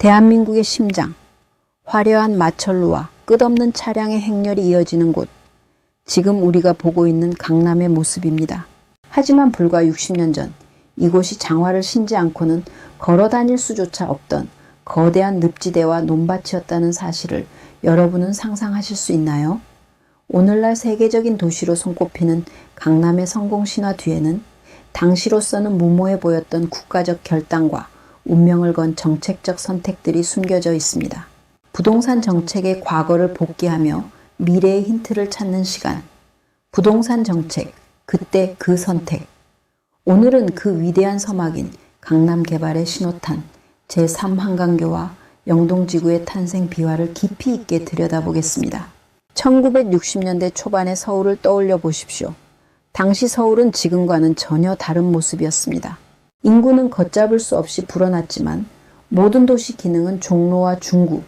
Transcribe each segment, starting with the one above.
대한민국의 심장, 화려한 마철로와 끝없는 차량의 행렬이 이어지는 곳, 지금 우리가 보고 있는 강남의 모습입니다. 하지만 불과 60년 전 이곳이 장화를 신지 않고는 걸어 다닐 수조차 없던 거대한 늪지대와 논밭이었다는 사실을 여러분은 상상하실 수 있나요? 오늘날 세계적인 도시로 손꼽히는 강남의 성공 신화 뒤에는 당시로서는 무모해 보였던 국가적 결단과 운명을 건 정책적 선택들이 숨겨져 있습니다. 부동산 정책의 과거를 복귀하며 미래의 힌트를 찾는 시간. 부동산 정책, 그때 그 선택. 오늘은 그 위대한 서막인 강남 개발의 신호탄, 제3한강교와 영동지구의 탄생 비화를 깊이 있게 들여다보겠습니다. 1960년대 초반의 서울을 떠올려 보십시오. 당시 서울은 지금과는 전혀 다른 모습이었습니다. 인구는 걷잡을 수 없이 불어났지만 모든 도시 기능은 종로와 중구,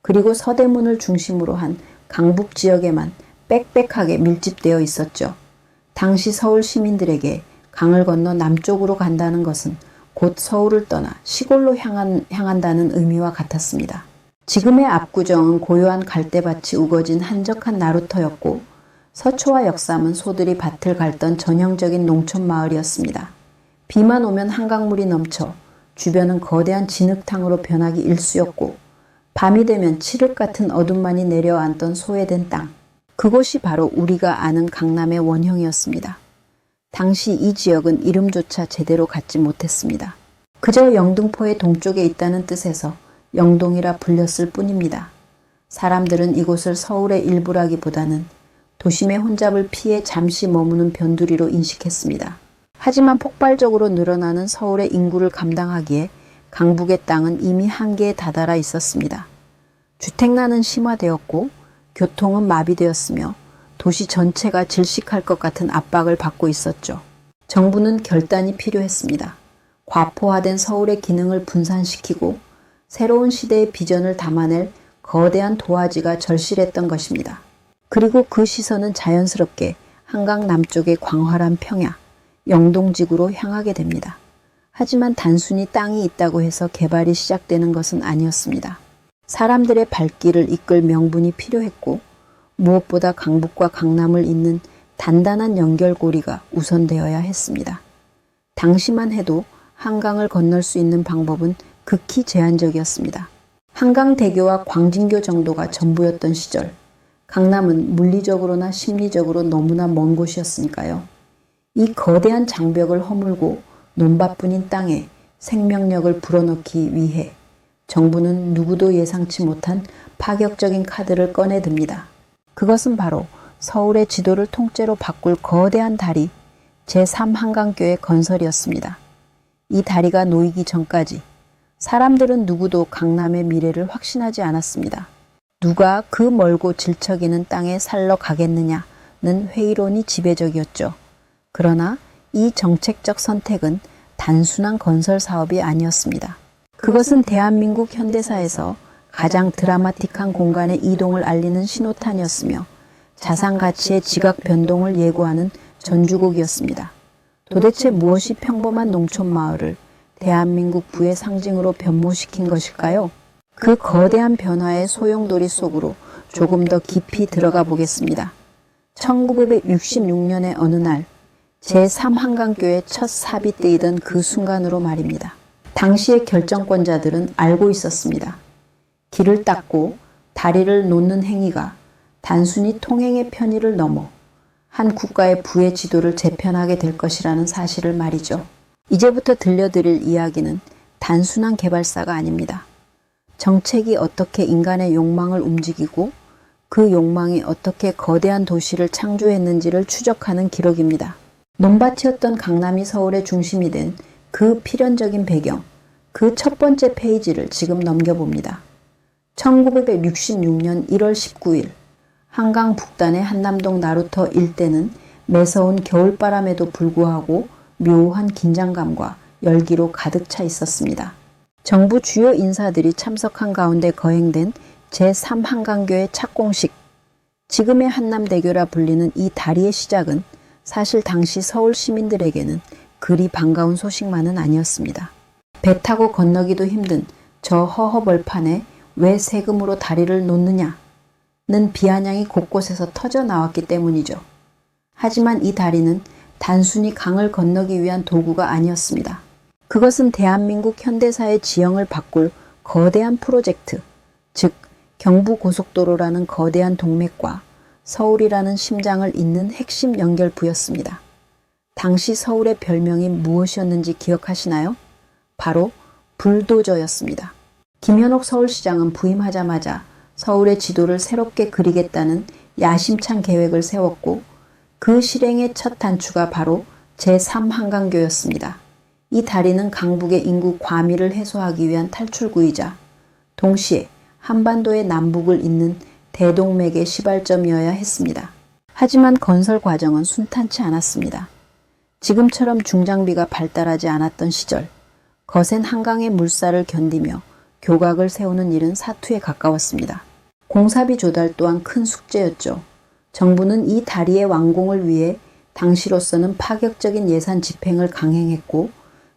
그리고 서대문을 중심으로 한 강북 지역에만 빽빽하게 밀집되어 있었죠. 당시 서울 시민들에게 강을 건너 남쪽으로 간다는 것은 곧 서울을 떠나 시골로 향한다는 의미와 같았습니다. 지금의 압구정은 고요한 갈대밭이 우거진 한적한 나루터였고 서초와 역삼은 소들이 밭을 갉던 전형적인 농촌 마을이었습니다. 비만 오면 한강물이 넘쳐 주변은 거대한 진흙탕으로 변하기 일쑤였고 밤이 되면 칠흑 같은 어둠만이 내려앉던 소외된 땅. 그곳이 바로 우리가 아는 강남의 원형이었습니다. 당시 이 지역은 이름조차 제대로 갖지 못했습니다. 그저 영등포의 동쪽에 있다는 뜻에서 영동이라 불렸을 뿐입니다. 사람들은 이곳을 서울의 일부라기보다는 도심의 혼잡을 피해 잠시 머무는 변두리로 인식했습니다. 하지만 폭발적으로 늘어나는 서울의 인구를 감당하기에 강북의 땅은 이미 한계에 다다라 있었습니다. 주택난은 심화되었고 교통은 마비되었으며 도시 전체가 질식할 것 같은 압박을 받고 있었죠. 정부는 결단이 필요했습니다. 과포화된 서울의 기능을 분산시키고 새로운 시대의 비전을 담아낼 거대한 도화지가 절실했던 것입니다. 그리고 그 시선은 자연스럽게 한강 남쪽의 광활한 평야, 영동지구로 향하게 됩니다. 하지만 단순히 땅이 있다고 해서 개발이 시작되는 것은 아니었습니다. 사람들의 발길을 이끌 명분이 필요했고 무엇보다 강북과 강남을 잇는 단단한 연결고리가 우선되어야 했습니다. 당시만 해도 한강을 건널 수 있는 방법은 극히 제한적이었습니다. 한강대교와 광진교 정도가 전부였던 시절, 강남은 물리적으로나 심리적으로 너무나 먼 곳이었으니까요. 이 거대한 장벽을 허물고 논밭뿐인 땅에 생명력을 불어넣기 위해 정부는 누구도 예상치 못한 파격적인 카드를 꺼내듭니다. 그것은 바로 서울의 지도를 통째로 바꿀 거대한 다리, 제3한강교의 건설이었습니다. 이 다리가 놓이기 전까지 사람들은 누구도 강남의 미래를 확신하지 않았습니다. 누가 그 멀고 질척이는 땅에 살러 가겠느냐는 회의론이 지배적이었죠. 그러나 이 정책적 선택은 단순한 건설 사업이 아니었습니다. 그것은 대한민국 현대사에서 가장 드라마틱한 공간의 이동을 알리는 신호탄이었으며 자산 가치의 지각 변동을 예고하는 전주곡이었습니다. 도대체 무엇이 평범한 농촌 마을을 대한민국 부의 상징으로 변모시킨 것일까요? 그 거대한 변화의 소용돌이 속으로 조금 더 깊이 들어가 보겠습니다. 1966년의 어느 날 제3한강교의 첫 삽이 떼이던 그 순간으로 말입니다. 당시의 결정권자들은 알고 있었습니다. 길을 닦고 다리를 놓는 행위가 단순히 통행의 편의를 넘어 한 국가의 부의 지도를 재편하게 될 것이라는 사실을 말이죠. 이제부터 들려드릴 이야기는 단순한 개발사가 아닙니다. 정책이 어떻게 인간의 욕망을 움직이고 그 욕망이 어떻게 거대한 도시를 창조했는지를 추적하는 기록입니다. 논밭이었던 강남이 서울의 중심이 된 그 필연적인 배경, 그 첫 번째 페이지를 지금 넘겨봅니다. 1966년 1월 19일 한강 북단의 한남동 나루터 일대는 매서운 겨울바람에도 불구하고 묘한 긴장감과 열기로 가득 차 있었습니다. 정부 주요 인사들이 참석한 가운데 거행된 제3한강교의 착공식. 지금의 한남대교라 불리는 이 다리의 시작은 사실 당시 서울 시민들에게는 그리 반가운 소식만은 아니었습니다. 배 타고 건너기도 힘든 저 허허벌판에 왜 세금으로 다리를 놓느냐는 비아냥이 곳곳에서 터져 나왔기 때문이죠. 하지만 이 다리는 단순히 강을 건너기 위한 도구가 아니었습니다. 그것은 대한민국 현대사의 지형을 바꿀 거대한 프로젝트, 즉 경부고속도로라는 거대한 동맥과 서울이라는 심장을 잇는 핵심 연결부였습니다. 당시 서울의 별명이 무엇이었는지 기억하시나요? 바로 불도저였습니다. 김현옥 서울시장은 부임하자마자 서울의 지도를 새롭게 그리겠다는 야심찬 계획을 세웠고 그 실행의 첫 단추가 바로 제3한강교였습니다. 이 다리는 강북의 인구 과밀을 해소하기 위한 탈출구이자 동시에 한반도의 남북을 잇는 대동맥의 시발점이어야 했습니다. 하지만 건설 과정은 순탄치 않았습니다. 지금처럼 중장비가 발달하지 않았던 시절, 거센 한강의 물살을 견디며 교각을 세우는 일은 사투에 가까웠습니다. 공사비 조달 또한 큰 숙제였죠. 정부는 이 다리의 완공을 위해 당시로서는 파격적인 예산 집행을 강행했고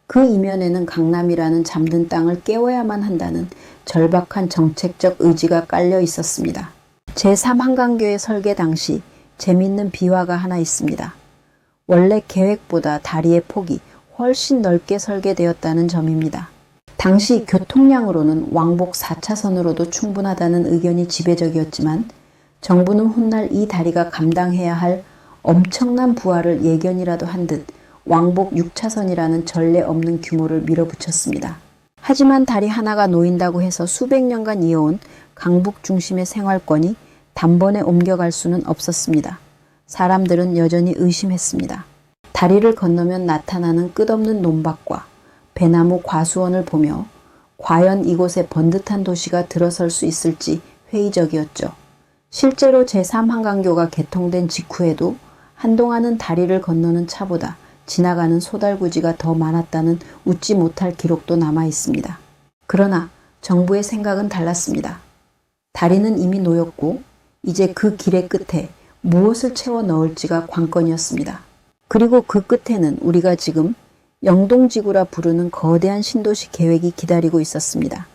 그 이면에는 강남이라는 잠든 땅을 깨워야만 한다는 절박한 정책적 의지가 깔려 있었습니다. 제3한강교의 설계 당시 재밌는 비화가 하나 있습니다. 원래 계획보다 다리의 폭이 훨씬 넓게 설계되었다는 점입니다. 당시 교통량으로는 왕복 4차선으로도 충분하다는 의견이 지배적이었지만 정부는 훗날 이 다리가 감당해야 할 엄청난 부하를 예견이라도 한 듯 왕복 6차선이라는 전례 없는 규모를 밀어붙였습니다. 하지만 다리 하나가 놓인다고 해서 수백 년간 이어온 강북 중심의 생활권이 단번에 옮겨갈 수는 없었습니다. 사람들은 여전히 의심했습니다. 다리를 건너면 나타나는 끝없는 논밭과 배나무 과수원을 보며 과연 이곳에 번듯한 도시가 들어설 수 있을지 회의적이었죠. 실제로 제3한강교가 개통된 직후에도 한동안은 다리를 건너는 차보다 지나가는 소달구지가 더 많았다는 웃지 못할 기록도 남아 있습니다. 그러나 정부의 생각은 달랐습니다. 다리는 이미 놓였고 이제 그 길의 끝에 무엇을 채워 넣을지가 관건이었습니다. 그리고 그 끝에는 우리가 지금 영동지구라 부르는 거대한 신도시 계획이 기다리고 있었습니다.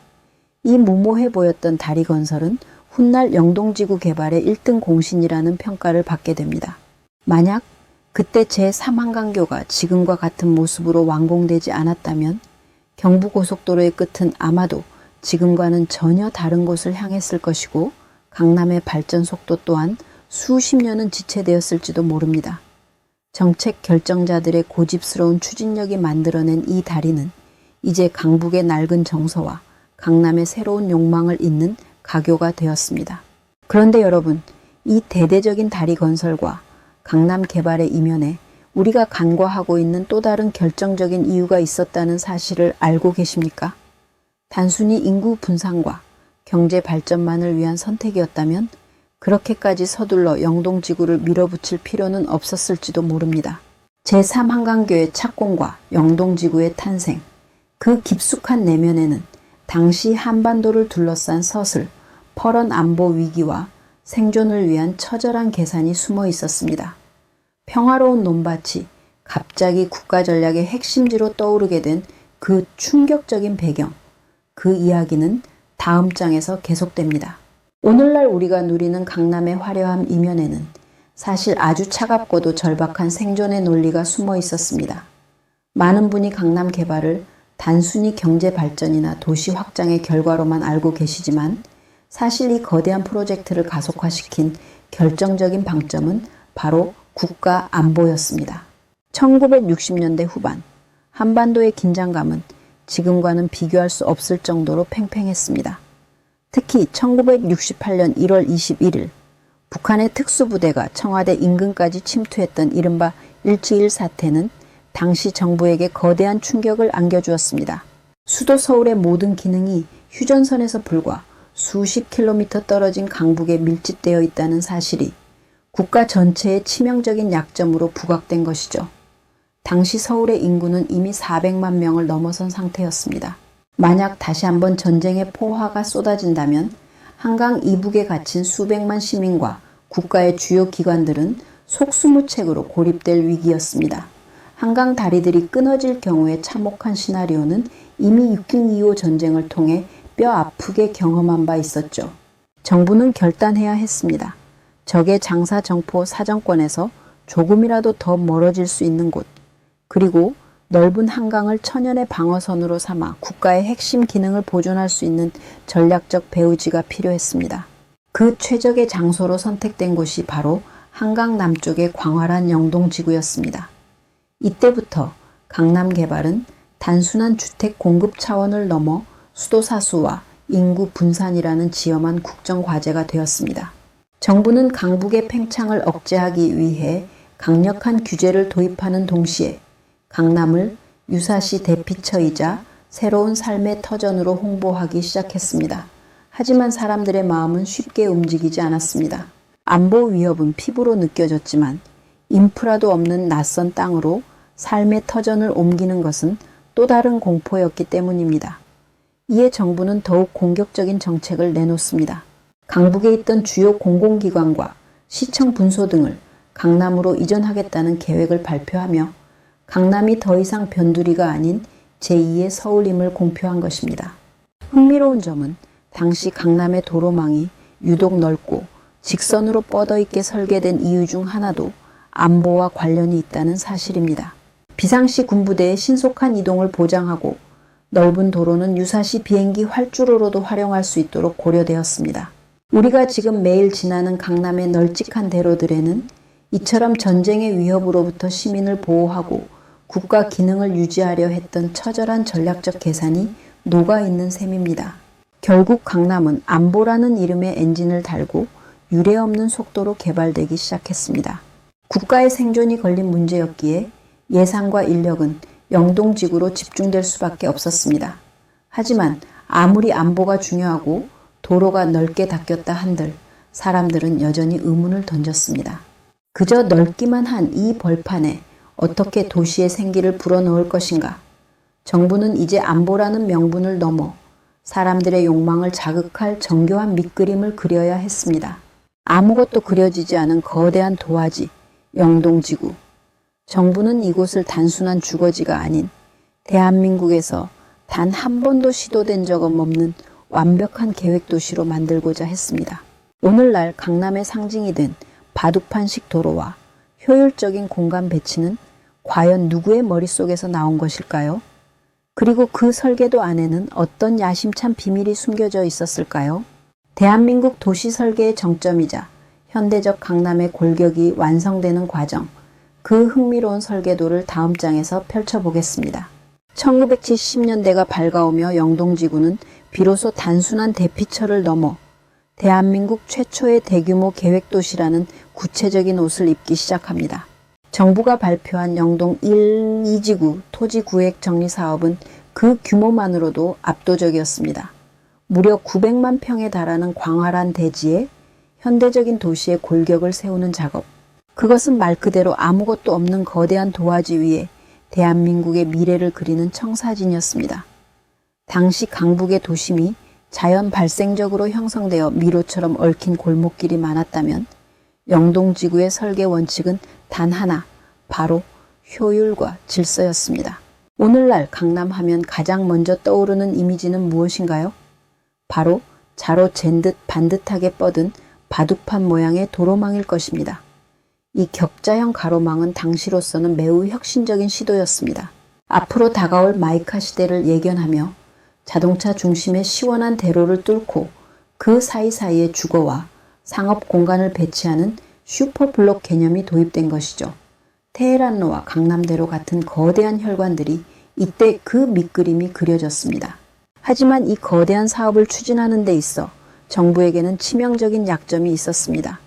이 무모해 보였던 다리 건설은 훗날 영동지구 개발의 1등 공신이라는 평가를 받게 됩니다. 만약 그때 제3한강교가 지금과 같은 모습으로 완공되지 않았다면 경부고속도로의 끝은 아마도 지금과는 전혀 다른 곳을 향했을 것이고 강남의 발전 속도 또한 수십 년은 지체되었을지도 모릅니다. 정책 결정자들의 고집스러운 추진력이 만들어낸 이 다리는 이제 강북의 낡은 정서와 강남의 새로운 욕망을 잇는 가교가 되었습니다. 그런데 여러분, 이 대대적인 다리 건설과 강남 개발의 이면에 우리가 간과하고 있는 또 다른 결정적인 이유가 있었다는 사실을 알고 계십니까? 단순히 인구 분산과 경제 발전만을 위한 선택이었다면 그렇게까지 서둘러 영동지구를 밀어붙일 필요는 없었을지도 모릅니다. 제3한강교의 착공과 영동지구의 탄생, 그 깊숙한 내면에는 당시 한반도를 둘러싼 서슬, 퍼런 안보 위기와 생존을 위한 처절한 계산이 숨어 있었습니다. 평화로운 논밭이 갑자기 국가 전략의 핵심지로 떠오르게 된 그 충격적인 배경, 그 이야기는 다음 장에서 계속됩니다. 오늘날 우리가 누리는 강남의 화려함 이면에는 사실 아주 차갑고도 절박한 생존의 논리가 숨어 있었습니다. 많은 분이 강남 개발을 단순히 경제 발전이나 도시 확장의 결과로만 알고 계시지만 사실 이 거대한 프로젝트를 가속화시킨 결정적인 방점은 바로 국가 안보였습니다. 1960년대 후반, 한반도의 긴장감은 지금과는 비교할 수 없을 정도로 팽팽했습니다. 특히 1968년 1월 21일, 북한의 특수부대가 청와대 인근까지 침투했던 이른바 171 사태는 당시 정부에게 거대한 충격을 안겨주었습니다. 수도 서울의 모든 기능이 휴전선에서 불과 수십 킬로미터 떨어진 강북에 밀집되어 있다는 사실이 국가 전체의 치명적인 약점으로 부각된 것이죠. 당시 서울의 인구는 이미 400만 명을 넘어선 상태였습니다. 만약 다시 한번 전쟁의 포화가 쏟아진다면 한강 이북에 갇힌 수백만 시민과 국가의 주요 기관들은 속수무책으로 고립될 위기였습니다. 한강 다리들이 끊어질 경우에 참혹한 시나리오는 이미 6.25 전쟁을 통해 뼈 아프게 경험한 바 있었죠. 정부는 결단해야 했습니다. 적의 장사 정포 사정권에서 조금이라도 더 멀어질 수 있는 곳, 그리고 넓은 한강을 천연의 방어선으로 삼아 국가의 핵심 기능을 보존할 수 있는 전략적 배후지가 필요했습니다. 그 최적의 장소로 선택된 곳이 바로 한강 남쪽의 광활한 영동지구였습니다. 이때부터 강남 개발은 단순한 주택 공급 차원을 넘어 수도 사수와 인구 분산이라는 지엄한 국정 과제가 되었습니다. 정부는 강북의 팽창을 억제하기 위해 강력한 규제를 도입하는 동시에 강남을 유사시 대피처이자 새로운 삶의 터전으로 홍보하기 시작했습니다. 하지만 사람들의 마음은 쉽게 움직이지 않았습니다. 안보 위협은 피부로 느껴졌지만 인프라도 없는 낯선 땅으로 삶의 터전을 옮기는 것은 또 다른 공포였기 때문입니다. 이에 정부는 더욱 공격적인 정책을 내놓습니다. 강북에 있던 주요 공공기관과 시청 분소 등을 강남으로 이전하겠다는 계획을 발표하며 강남이 더 이상 변두리가 아닌 제2의 서울임을 공표한 것입니다. 흥미로운 점은 당시 강남의 도로망이 유독 넓고 직선으로 뻗어있게 설계된 이유 중 하나도 안보와 관련이 있다는 사실입니다. 비상시 군부대의 신속한 이동을 보장하고 넓은 도로는 유사시 비행기 활주로로도 활용할 수 있도록 고려되었습니다. 우리가 지금 매일 지나는 강남의 널찍한 대로들에는 이처럼 전쟁의 위협으로부터 시민을 보호하고 국가 기능을 유지하려 했던 처절한 전략적 계산이 녹아있는 셈입니다. 결국 강남은 안보라는 이름의 엔진을 달고 유례없는 속도로 개발되기 시작했습니다. 국가의 생존이 걸린 문제였기에 예산과 인력은 영동지구로 집중될 수밖에 없었습니다. 하지만 아무리 안보가 중요하고 도로가 넓게 닦였다 한들 사람들은 여전히 의문을 던졌습니다. 그저 넓기만 한 이 벌판에 어떻게 도시의 생기를 불어넣을 것인가? 정부는 이제 안보라는 명분을 넘어 사람들의 욕망을 자극할 정교한 밑그림을 그려야 했습니다. 아무것도 그려지지 않은 거대한 도화지, 영동지구. 정부는 이곳을 단순한 주거지가 아닌 대한민국에서 단 한 번도 시도된 적은 없는 완벽한 계획도시로 만들고자 했습니다. 오늘날 강남의 상징이 된 바둑판식 도로와 효율적인 공간 배치는 과연 누구의 머릿속에서 나온 것일까요? 그리고 그 설계도 안에는 어떤 야심찬 비밀이 숨겨져 있었을까요? 대한민국 도시 설계의 정점이자 현대적 강남의 골격이 완성되는 과정, 그 흥미로운 설계도를 다음 장에서 펼쳐보겠습니다. 1970년대가 밝아오며 영동지구는 비로소 단순한 대피처를 넘어 대한민국 최초의 대규모 계획도시라는 구체적인 옷을 입기 시작합니다. 정부가 발표한 영동 1, 2지구 토지 구획 정리 사업은 그 규모만으로도 압도적이었습니다. 무려 900만 평에 달하는 광활한 대지에 현대적인 도시의 골격을 세우는 작업. 그것은 말 그대로 아무것도 없는 거대한 도화지 위에 대한민국의 미래를 그리는 청사진이었습니다. 당시 강북의 도심이 자연 발생적으로 형성되어 미로처럼 얽힌 골목길이 많았다면 영동지구의 설계 원칙은 단 하나, 바로 효율과 질서였습니다. 오늘날 강남 하면 가장 먼저 떠오르는 이미지는 무엇인가요? 바로 자로 잰 듯 반듯하게 뻗은 바둑판 모양의 도로망일 것입니다. 이 격자형 가로망은 당시로서는 매우 혁신적인 시도였습니다. 앞으로 다가올 마이카 시대를 예견하며 자동차 중심의 시원한 대로를 뚫고 그 사이사이에 주거와 상업 공간을 배치하는 슈퍼블록 개념이 도입된 것이죠. 테헤란로와 강남대로 같은 거대한 혈관들이 이때 그 밑그림이 그려졌습니다. 하지만 이 거대한 사업을 추진하는 데 있어 정부에게는 치명적인 약점이 있었습니다.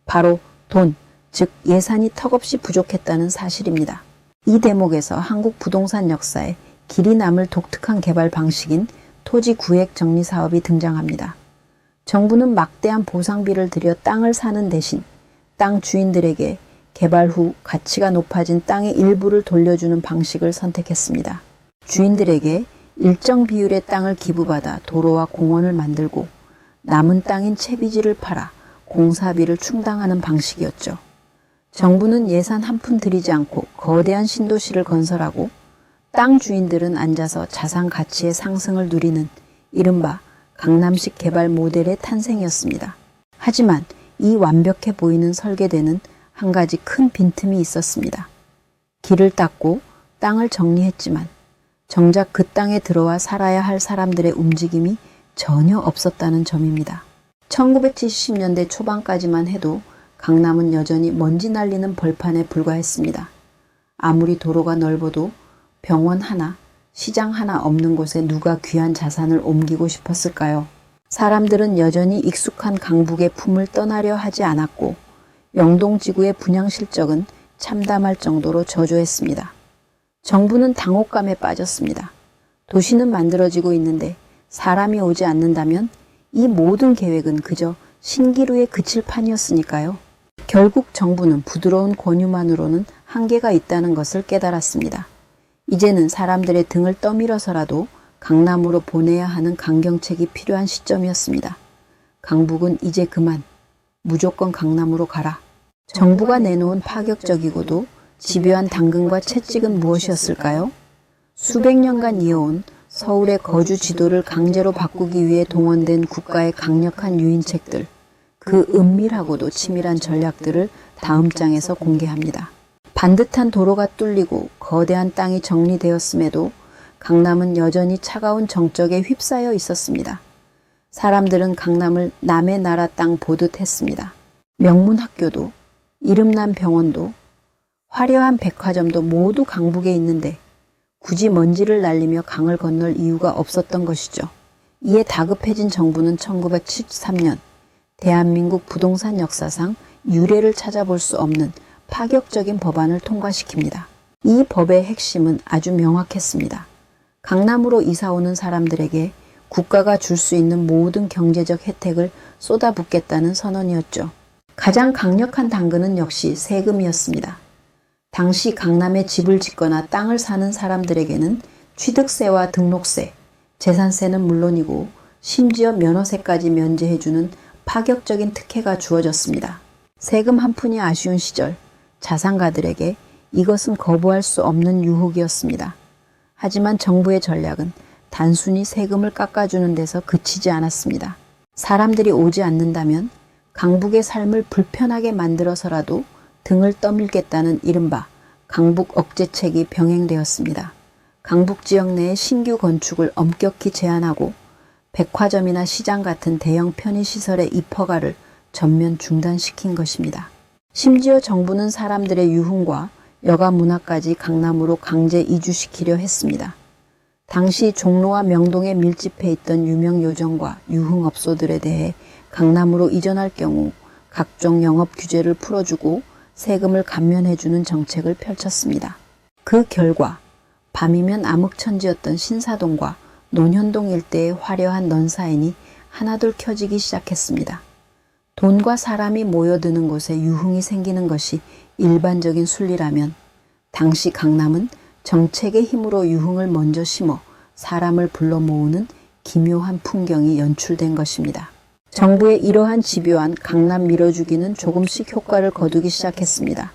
바로 돈, 즉 예산이 턱없이 부족했다는 사실입니다. 이 대목에서 한국 부동산 역사에 길이 남을 독특한 개발 방식인 토지 구획 정리 사업이 등장합니다. 정부는 막대한 보상비를 들여 땅을 사는 대신 땅 주인들에게 개발 후 가치가 높아진 땅의 일부를 돌려주는 방식을 선택했습니다. 주인들에게 일정 비율의 땅을 기부받아 도로와 공원을 만들고 남은 땅인 채비지를 팔아 공사비를 충당하는 방식이었죠. 정부는 예산 한 푼 들이지 않고 거대한 신도시를 건설하고 땅 주인들은 앉아서 자산 가치의 상승을 누리는 이른바 강남식 개발 모델의 탄생이었습니다. 하지만 이 완벽해 보이는 설계대는 한 가지 큰 빈틈이 있었습니다. 길을 닦고 땅을 정리했지만 정작 그 땅에 들어와 살아야 할 사람들의 움직임이 전혀 없었다는 점입니다. 1970년대 초반까지만 해도 강남은 여전히 먼지 날리는 벌판에 불과했습니다. 아무리 도로가 넓어도 병원 하나, 시장 하나 없는 곳에 누가 귀한 자산을 옮기고 싶었을까요? 사람들은 여전히 익숙한 강북의 품을 떠나려 하지 않았고 영동지구의 분양 실적은 참담할 정도로 저조했습니다. 정부는 당혹감에 빠졌습니다. 도시는 만들어지고 있는데 사람이 오지 않는다면 이 모든 계획은 그저 신기루에 그칠 판이었으니까요. 결국 정부는 부드러운 권유만으로는 한계가 있다는 것을 깨달았습니다. 이제는 사람들의 등을 떠밀어서라도 강남으로 보내야 하는 강경책이 필요한 시점이었습니다. 강북은 이제 그만, 무조건 강남으로 가라. 정부가 내놓은 파격적이고도 집요한 당근과 채찍은 무엇이었을까요? 수백 년간 이어온 서울의 거주 지도를 강제로 바꾸기 위해 동원된 국가의 강력한 유인책들, 그 은밀하고도 치밀한 전략들을 다음 장에서 공개합니다. 반듯한 도로가 뚫리고 거대한 땅이 정리되었음에도 강남은 여전히 차가운 정적에 휩싸여 있었습니다. 사람들은 강남을 남의 나라 땅 보듯 했습니다. 명문 학교도, 이름난 병원도, 화려한 백화점도 모두 강북에 있는데 굳이 먼지를 날리며 강을 건널 이유가 없었던 것이죠. 이에 다급해진 정부는 1973년 대한민국 부동산 역사상 유례를 찾아볼 수 없는 파격적인 법안을 통과시킵니다. 이 법의 핵심은 아주 명확했습니다. 강남으로 이사오는 사람들에게 국가가 줄 수 있는 모든 경제적 혜택을 쏟아붓겠다는 선언이었죠. 가장 강력한 당근은 역시 세금이었습니다. 당시 강남에 집을 짓거나 땅을 사는 사람들에게는 취득세와 등록세, 재산세는 물론이고 심지어 면허세까지 면제해주는 파격적인 특혜가 주어졌습니다. 세금 한 푼이 아쉬운 시절, 자산가들에게 이것은 거부할 수 없는 유혹이었습니다. 하지만 정부의 전략은 단순히 세금을 깎아주는 데서 그치지 않았습니다. 사람들이 오지 않는다면 강북의 삶을 불편하게 만들어서라도 등을 떠밀겠다는 이른바 강북 억제책이 병행되었습니다. 강북 지역 내의 신규 건축을 엄격히 제한하고 백화점이나 시장 같은 대형 편의시설의 입허가를 전면 중단시킨 것입니다. 심지어 정부는 사람들의 유흥과 여가 문화까지 강남으로 강제 이주시키려 했습니다. 당시 종로와 명동에 밀집해 있던 유명 요정과 유흥업소들에 대해 강남으로 이전할 경우 각종 영업 규제를 풀어주고 세금을 감면해주는 정책을 펼쳤습니다. 그 결과 밤이면 암흑천지였던 신사동과 논현동 일대의 화려한 넌사인이 하나둘 켜지기 시작했습니다. 돈과 사람이 모여드는 곳에 유흥이 생기는 것이 일반적인 순리라면 당시 강남은 정책의 힘으로 유흥을 먼저 심어 사람을 불러 모으는 기묘한 풍경이 연출된 것입니다. 정부의 이러한 집요한 강남 밀어주기는 조금씩 효과를 거두기 시작했습니다.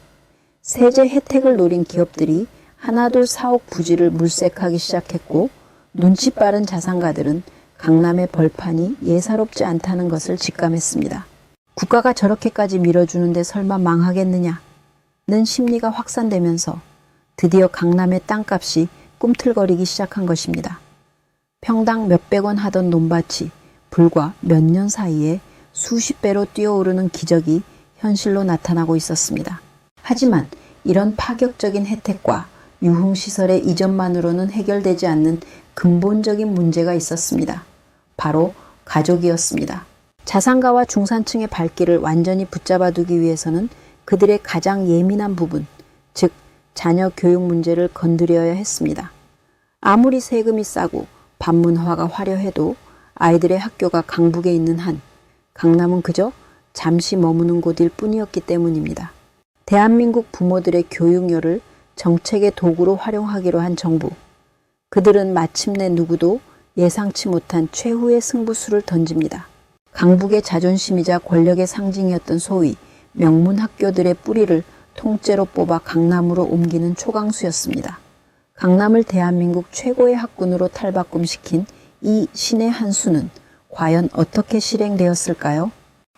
세제 혜택을 노린 기업들이 하나둘 사옥 부지를 물색하기 시작했고 눈치 빠른 자산가들은 강남의 벌판이 예사롭지 않다는 것을 직감했습니다. 국가가 저렇게까지 밀어주는데 설마 망하겠느냐는 심리가 확산되면서 드디어 강남의 땅값이 꿈틀거리기 시작한 것입니다. 평당 몇백 원 하던 논밭이 불과 몇 년 사이에 수십 배로 뛰어오르는 기적이 현실로 나타나고 있었습니다. 하지만 이런 파격적인 혜택과 유흥시설의 이전만으로는 해결되지 않는 근본적인 문제가 있었습니다. 바로 가족이었습니다. 자산가와 중산층의 발길을 완전히 붙잡아두기 위해서는 그들의 가장 예민한 부분, 즉 자녀 교육 문제를 건드려야 했습니다. 아무리 세금이 싸고 반문화가 화려해도 아이들의 학교가 강북에 있는 한 강남은 그저 잠시 머무는 곳일 뿐이었기 때문입니다. 대한민국 부모들의 교육료를 정책의 도구로 활용하기로 한 정부. 그들은 마침내 누구도 예상치 못한 최후의 승부수를 던집니다. 강북의 자존심이자 권력의 상징이었던 소위 명문 학교들의 뿌리를 통째로 뽑아 강남으로 옮기는 초강수였습니다. 강남을 대한민국 최고의 학군으로 탈바꿈시킨 이 신의 한 수는 과연 어떻게 실행되었을까요?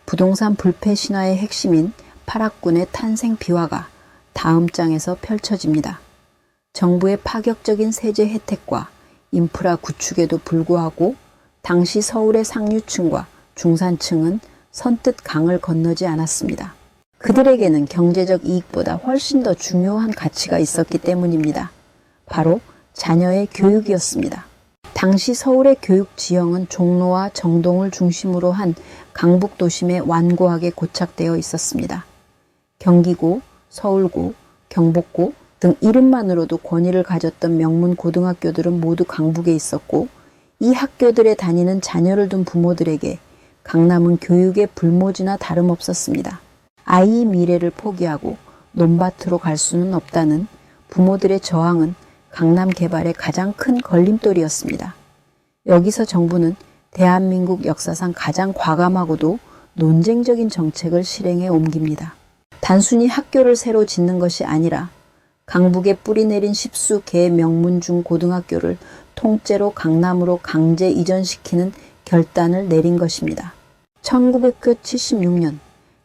부동산 불패 신화의 핵심인 파락군의 탄생 비화가 다음 장에서 펼쳐집니다. 정부의 파격적인 세제 혜택과 인프라 구축에도 불구하고 당시 서울의 상류층과 중산층은 선뜻 강을 건너지 않았습니다. 그들에게는 경제적 이익보다 훨씬 더 중요한 가치가 있었기 때문입니다. 바로 자녀의 교육이었습니다. 당시 서울의 교육 지형은 종로와 정동을 중심으로 한 강북 도심에 완고하게 고착되어 있었습니다. 경기고, 서울고, 경복고 등 이름만으로도 권위를 가졌던 명문 고등학교들은 모두 강북에 있었고, 이 학교들에 다니는 자녀를 둔 부모들에게 강남은 교육의 불모지나 다름없었습니다. 아이의 미래를 포기하고 논밭으로 갈 수는 없다는 부모들의 저항은 강남 개발의 가장 큰 걸림돌이었습니다. 여기서 정부는 대한민국 역사상 가장 과감하고도 논쟁적인 정책을 실행해 옮깁니다. 단순히 학교를 새로 짓는 것이 아니라 강북에 뿌리 내린 10수 명문 중고등학교를 통째로 강남으로 강제 이전시키는 결단을 내린 것입니다. 1976년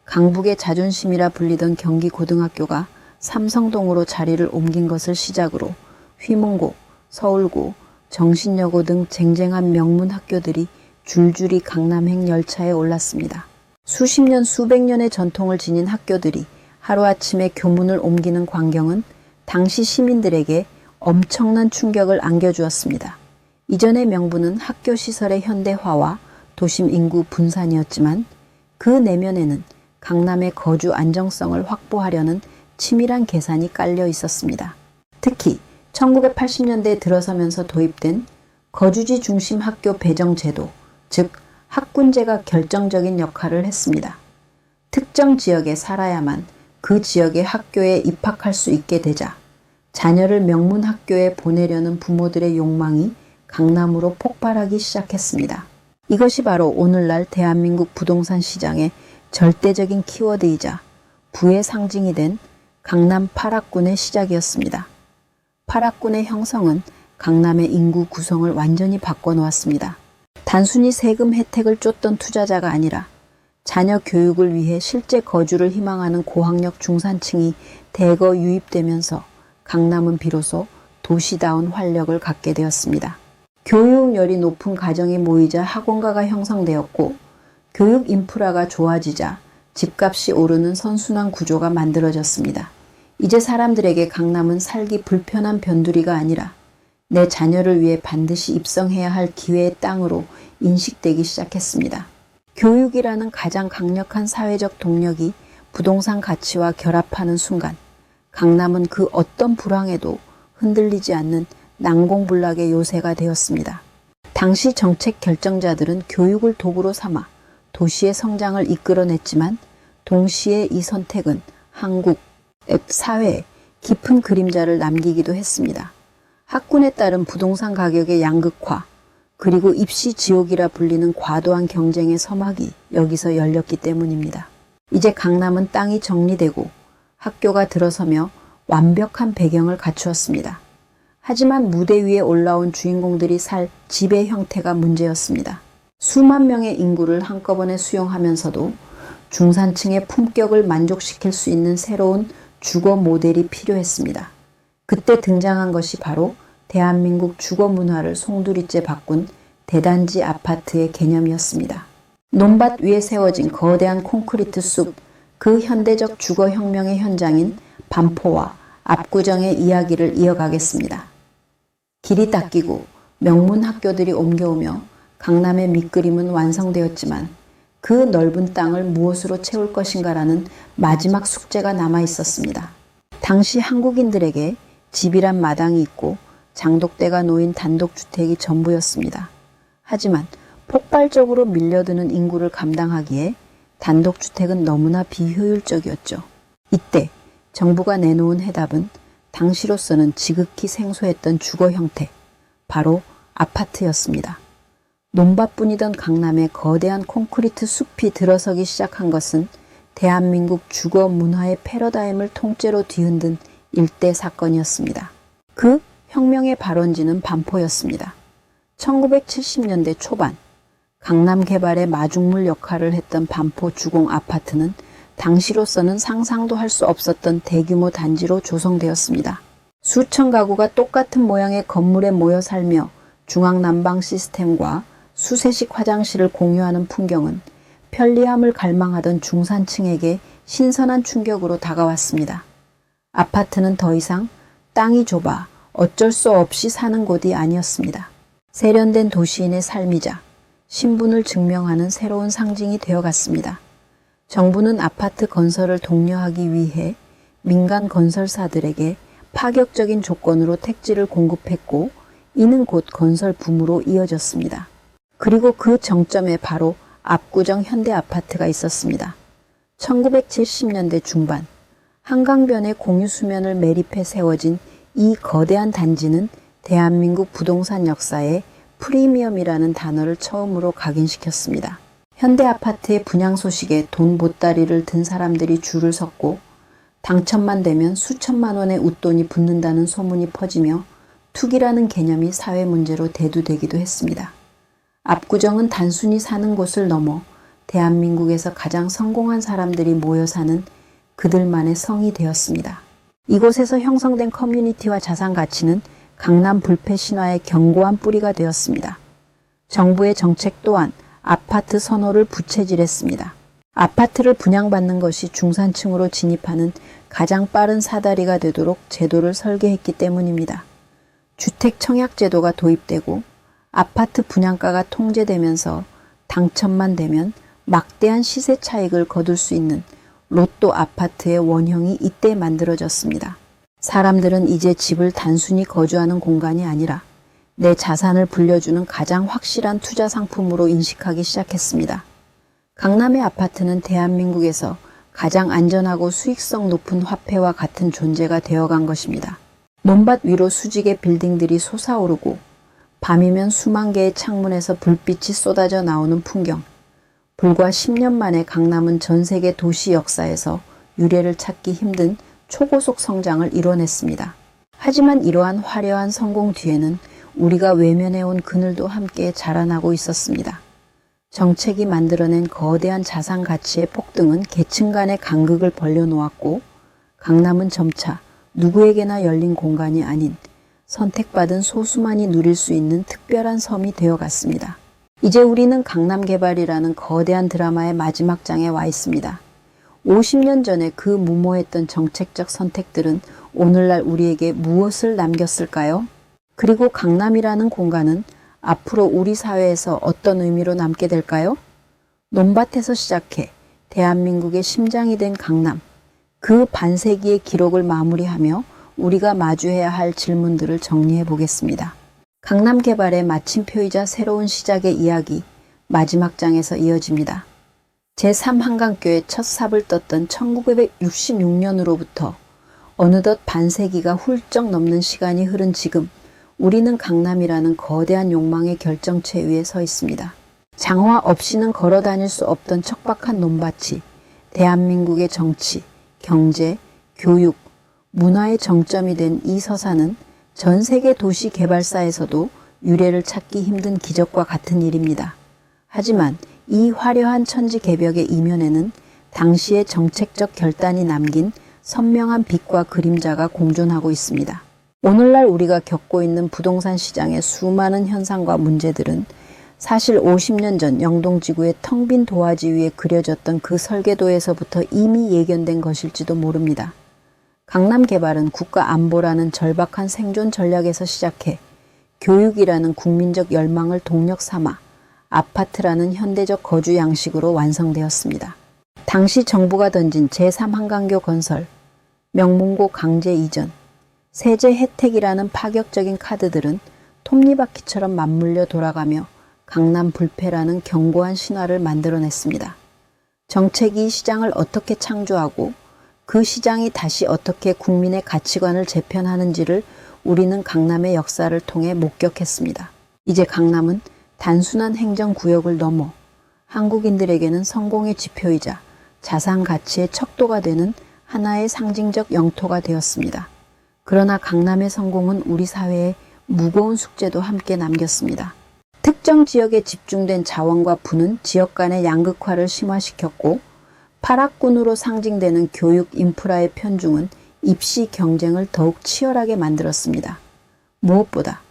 강북의 자존심이라 불리던 경기고등학교가 삼성동으로 자리를 옮긴 것을 시작으로 휘문고, 서울고, 정신여고 등 쟁쟁한 명문 학교들이 줄줄이 강남행 열차에 올랐습니다. 수십 년, 수백 년의 전통을 지닌 학교들이 하루아침에 교문을 옮기는 광경은 당시 시민들에게 엄청난 충격을 안겨주었습니다. 이전의 명분은 학교 시설의 현대화와 도심 인구 분산이었지만 그 내면에는 강남의 거주 안정성을 확보하려는 치밀한 계산이 깔려 있었습니다. 특히 1980년대에 들어서면서 도입된 거주지 중심 학교 배정 제도, 즉 학군제가 결정적인 역할을 했습니다. 특정 지역에 살아야만 그 지역의 학교에 입학할 수 있게 되자 자녀를 명문 학교에 보내려는 부모들의 욕망이 강남으로 폭발하기 시작했습니다. 이것이 바로 오늘날 대한민국 부동산 시장의 절대적인 키워드이자 부의 상징이 된 강남 파락군의 시작이었습니다. 파락군의 형성은 강남의 인구 구성을 완전히 바꿔놓았습니다. 단순히 세금 혜택을 쫓던 투자자가 아니라 자녀 교육을 위해 실제 거주를 희망하는 고학력 중산층이 대거 유입되면서 강남은 비로소 도시다운 활력을 갖게 되었습니다. 교육열이 높은 가정이 모이자 학원가가 형성되었고 교육 인프라가 좋아지자 집값이 오르는 선순환 구조가 만들어졌습니다. 이제 사람들에게 강남은 살기 불편한 변두리가 아니라 내 자녀를 위해 반드시 입성해야 할 기회의 땅으로 인식되기 시작했습니다. 교육이라는 가장 강력한 사회적 동력이 부동산 가치와 결합하는 순간 강남은 그 어떤 불황에도 흔들리지 않는 난공불락의 요새가 되었습니다. 당시 정책 결정자들은 교육을 도구로 삼아 도시의 성장을 이끌어냈지만 동시에 이 선택은 한국, 사회에 깊은 그림자를 남기기도 했습니다. 학군에 따른 부동산 가격의 양극화, 그리고 입시 지옥이라 불리는 과도한 경쟁의 서막이 여기서 열렸기 때문입니다. 이제 강남은 땅이 정리되고 학교가 들어서며 완벽한 배경을 갖추었습니다. 하지만 무대 위에 올라온 주인공들이 살 집의 형태가 문제였습니다. 수만 명의 인구를 한꺼번에 수용하면서도 중산층의 품격을 만족시킬 수 있는 새로운 주거 모델이 필요했습니다. 그때 등장한 것이 바로 대한민국 주거 문화를 송두리째 바꾼 대단지 아파트의 개념이었습니다. 논밭 위에 세워진 거대한 콘크리트 숲, 그 현대적 주거 혁명의 현장인 반포와 압구정의 이야기를 이어가겠습니다. 길이 닦이고 명문 학교들이 옮겨오며 강남의 밑그림은 완성되었지만 그 넓은 땅을 무엇으로 채울 것인가라는 마지막 숙제가 남아 있었습니다. 당시 한국인들에게 집이란 마당이 있고 장독대가 놓인 단독주택이 전부였습니다. 하지만 폭발적으로 밀려드는 인구를 감당하기에 단독주택은 너무나 비효율적이었죠. 이때 정부가 내놓은 해답은 당시로서는 지극히 생소했던 주거 형태, 바로 아파트였습니다. 논밭뿐이던 강남에 거대한 콘크리트 숲이 들어서기 시작한 것은 대한민국 주거 문화의 패러다임을 통째로 뒤흔든 일대 사건이었습니다. 그 혁명의 발원지는 반포였습니다. 1970년대 초반 강남 개발의 마중물 역할을 했던 반포 주공 아파트는 당시로서는 상상도 할 수 없었던 대규모 단지로 조성되었습니다. 수천 가구가 똑같은 모양의 건물에 모여 살며 중앙 난방 시스템과 수세식 화장실을 공유하는 풍경은 편리함을 갈망하던 중산층에게 신선한 충격으로 다가왔습니다. 아파트는 더 이상 땅이 좁아 어쩔 수 없이 사는 곳이 아니었습니다. 세련된 도시인의 삶이자 신분을 증명하는 새로운 상징이 되어갔습니다. 정부는 아파트 건설을 독려하기 위해 민간 건설사들에게 파격적인 조건으로 택지를 공급했고 이는 곧 건설 붐으로 이어졌습니다. 그리고 그 정점에 바로 압구정 현대아파트가 있었습니다. 1970년대 중반 한강변의 공유수면을 매립해 세워진 이 거대한 단지는 대한민국 부동산 역사에 프리미엄이라는 단어를 처음으로 각인시켰습니다. 현대아파트의 분양 소식에 돈 보따리를 든 사람들이 줄을 섰고 당첨만 되면 수천만 원의 웃돈이 붙는다는 소문이 퍼지며 투기라는 개념이 사회 문제로 대두되기도 했습니다. 압구정은 단순히 사는 곳을 넘어 대한민국에서 가장 성공한 사람들이 모여 사는 그들만의 성이 되었습니다. 이곳에서 형성된 커뮤니티와 자산 가치는 강남 불패 신화의 견고한 뿌리가 되었습니다. 정부의 정책 또한 아파트 선호를 부채질했습니다. 아파트를 분양받는 것이 중산층으로 진입하는 가장 빠른 사다리가 되도록 제도를 설계했기 때문입니다. 주택 청약 제도가 도입되고 아파트 분양가가 통제되면서 당첨만 되면 막대한 시세 차익을 거둘 수 있는 로또 아파트의 원형이 이때 만들어졌습니다. 사람들은 이제 집을 단순히 거주하는 공간이 아니라 내 자산을 불려주는 가장 확실한 투자 상품으로 인식하기 시작했습니다. 강남의 아파트는 대한민국에서 가장 안전하고 수익성 높은 화폐와 같은 존재가 되어간 것입니다. 논밭 위로 수직의 빌딩들이 솟아오르고 밤이면 수만 개의 창문에서 불빛이 쏟아져 나오는 풍경. 불과 10년 만에 강남은 전 세계 도시 역사에서 유례를 찾기 힘든 초고속 성장을 이뤄냈습니다. 하지만 이러한 화려한 성공 뒤에는 우리가 외면해온 그늘도 함께 자라나고 있었습니다. 정책이 만들어낸 거대한 자산 가치의 폭등은 계층 간의 간극을 벌려놓았고 강남은 점차 누구에게나 열린 공간이 아닌 선택받은 소수만이 누릴 수 있는 특별한 섬이 되어갔습니다. 이제 우리는 강남 개발이라는 거대한 드라마의 마지막 장에 와 있습니다. 50년 전에 그 무모했던 정책적 선택들은 오늘날 우리에게 무엇을 남겼을까요? 그리고 강남이라는 공간은 앞으로 우리 사회에서 어떤 의미로 남게 될까요? 논밭에서 시작해 대한민국의 심장이 된 강남, 그 반세기의 기록을 마무리하며 우리가 마주해야 할 질문들을 정리해 보겠습니다. 강남 개발의 마침표이자 새로운 시작의 이야기, 마지막 장에서 이어집니다. 제3한강교의 첫 삽을 떴던 1966년으로부터 어느덧 반세기가 훌쩍 넘는 시간이 흐른 지금 우리는 강남이라는 거대한 욕망의 결정체 위에 서 있습니다. 장화 없이는 걸어 다닐 수 없던 척박한 논밭이 대한민국의 정치, 경제, 교육, 문화의 정점이 된 이 서사는 전 세계 도시 개발사에서도 유례를 찾기 힘든 기적과 같은 일입니다. 하지만 이 화려한 천지개벽의 이면에는 당시의 정책적 결단이 남긴 선명한 빛과 그림자가 공존하고 있습니다. 오늘날 우리가 겪고 있는 부동산 시장의 수많은 현상과 문제들은 사실 50년 전 영동지구의 텅 빈 도화지 위에 그려졌던 그 설계도에서부터 이미 예견된 것일지도 모릅니다. 강남 개발은 국가 안보라는 절박한 생존 전략에서 시작해 교육이라는 국민적 열망을 동력 삼아 아파트라는 현대적 거주 양식으로 완성되었습니다. 당시 정부가 던진 제3한강교 건설, 명문고 강제 이전, 세제 혜택이라는 파격적인 카드들은 톱니바퀴처럼 맞물려 돌아가며 강남 불패라는 견고한 신화를 만들어냈습니다. 정책이 시장을 어떻게 창조하고 그 시장이 다시 어떻게 국민의 가치관을 재편하는지를 우리는 강남의 역사를 통해 목격했습니다. 이제 강남은 단순한 행정구역을 넘어 한국인들에게는 성공의 지표이자 자산 가치의 척도가 되는 하나의 상징적 영토가 되었습니다. 그러나 강남의 성공은 우리 사회에 무거운 숙제도 함께 남겼습니다. 특정 지역에 집중된 자원과 부는 지역 간의 양극화를 심화시켰고 파락군으로 상징되는 교육 인프라의 편중은 입시 경쟁을 더욱 치열하게 만들었습니다. 무엇보다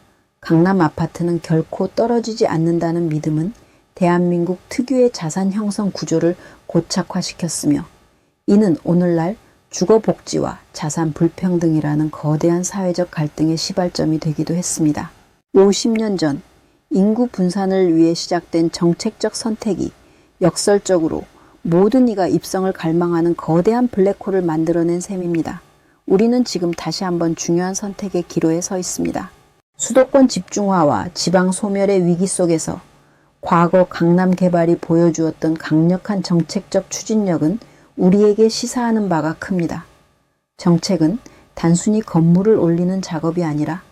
강남 아파트는 결코 떨어지지 않는다는 믿음은 대한민국 특유의 자산 형성 구조를 고착화시켰으며 이는 오늘날 주거복지와 자산 불평등이라는 거대한 사회적 갈등의 시발점이 되기도 했습니다. 50년 전 인구 분산을 위해 시작된 정책적 선택이 역설적으로 모든 이가 입성을 갈망하는 거대한 블랙홀을 만들어낸 셈입니다. 우리는 지금 다시 한번 중요한 선택의 기로에 서 있습니다. 수도권 집중화와 지방 소멸의 위기 속에서 과거 강남 개발이 보여주었던 강력한 정책적 추진력은 우리에게 시사하는 바가 큽니다. 정책은 단순히 건물을 올리는 작업이 아니라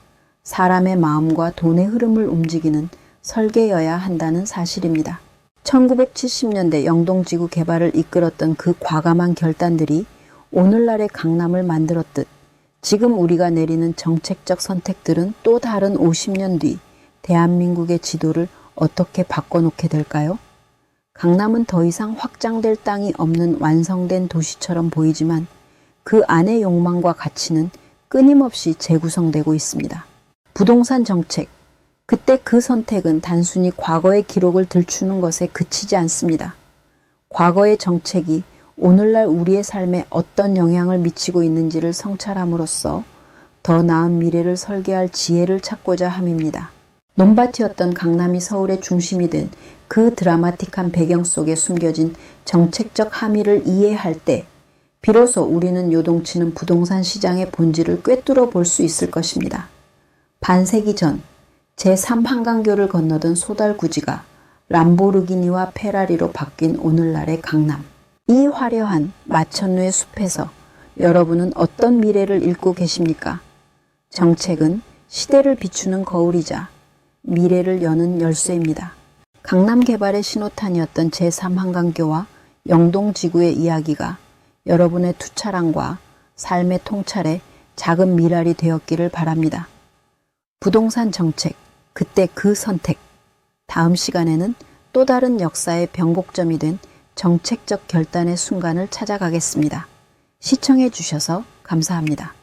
사람의 마음과 돈의 흐름을 움직이는 설계여야 한다는 사실입니다. 1970년대 영동지구 개발을 이끌었던 그 과감한 결단들이 오늘날의 강남을 만들었듯 지금 우리가 내리는 정책적 선택들은 또 다른 50년 뒤 대한민국의 지도를 어떻게 바꿔놓게 될까요? 강남은 더 이상 확장될 땅이 없는 완성된 도시처럼 보이지만 그 안의 욕망과 가치는 끊임없이 재구성되고 있습니다. 부동산 정책, 그때 그 선택은 단순히 과거의 기록을 들추는 것에 그치지 않습니다. 과거의 정책이 오늘날 우리의 삶에 어떤 영향을 미치고 있는지를 성찰함으로써 더 나은 미래를 설계할 지혜를 찾고자 함입니다. 논밭이었던 강남이 서울의 중심이 된 그 드라마틱한 배경 속에 숨겨진 정책적 함의를 이해할 때 비로소 우리는 요동치는 부동산 시장의 본질을 꿰뚫어 볼 수 있을 것입니다. 반세기 전 제3한강교를 건너던 소달구지가 람보르기니와 페라리로 바뀐 오늘날의 강남. 이 화려한 마천루의 숲에서 여러분은 어떤 미래를 읽고 계십니까? 정책은 시대를 비추는 거울이자 미래를 여는 열쇠입니다. 강남 개발의 신호탄이었던 제3한강교와 영동지구의 이야기가 여러분의 투차랑과 삶의 통찰에 작은 미랄이 되었기를 바랍니다. 부동산 정책, 그때 그 선택. 다음 시간에는 또 다른 역사의 변곡점이 된 정책적 결단의 순간을 찾아가겠습니다. 시청해 주셔서 감사합니다.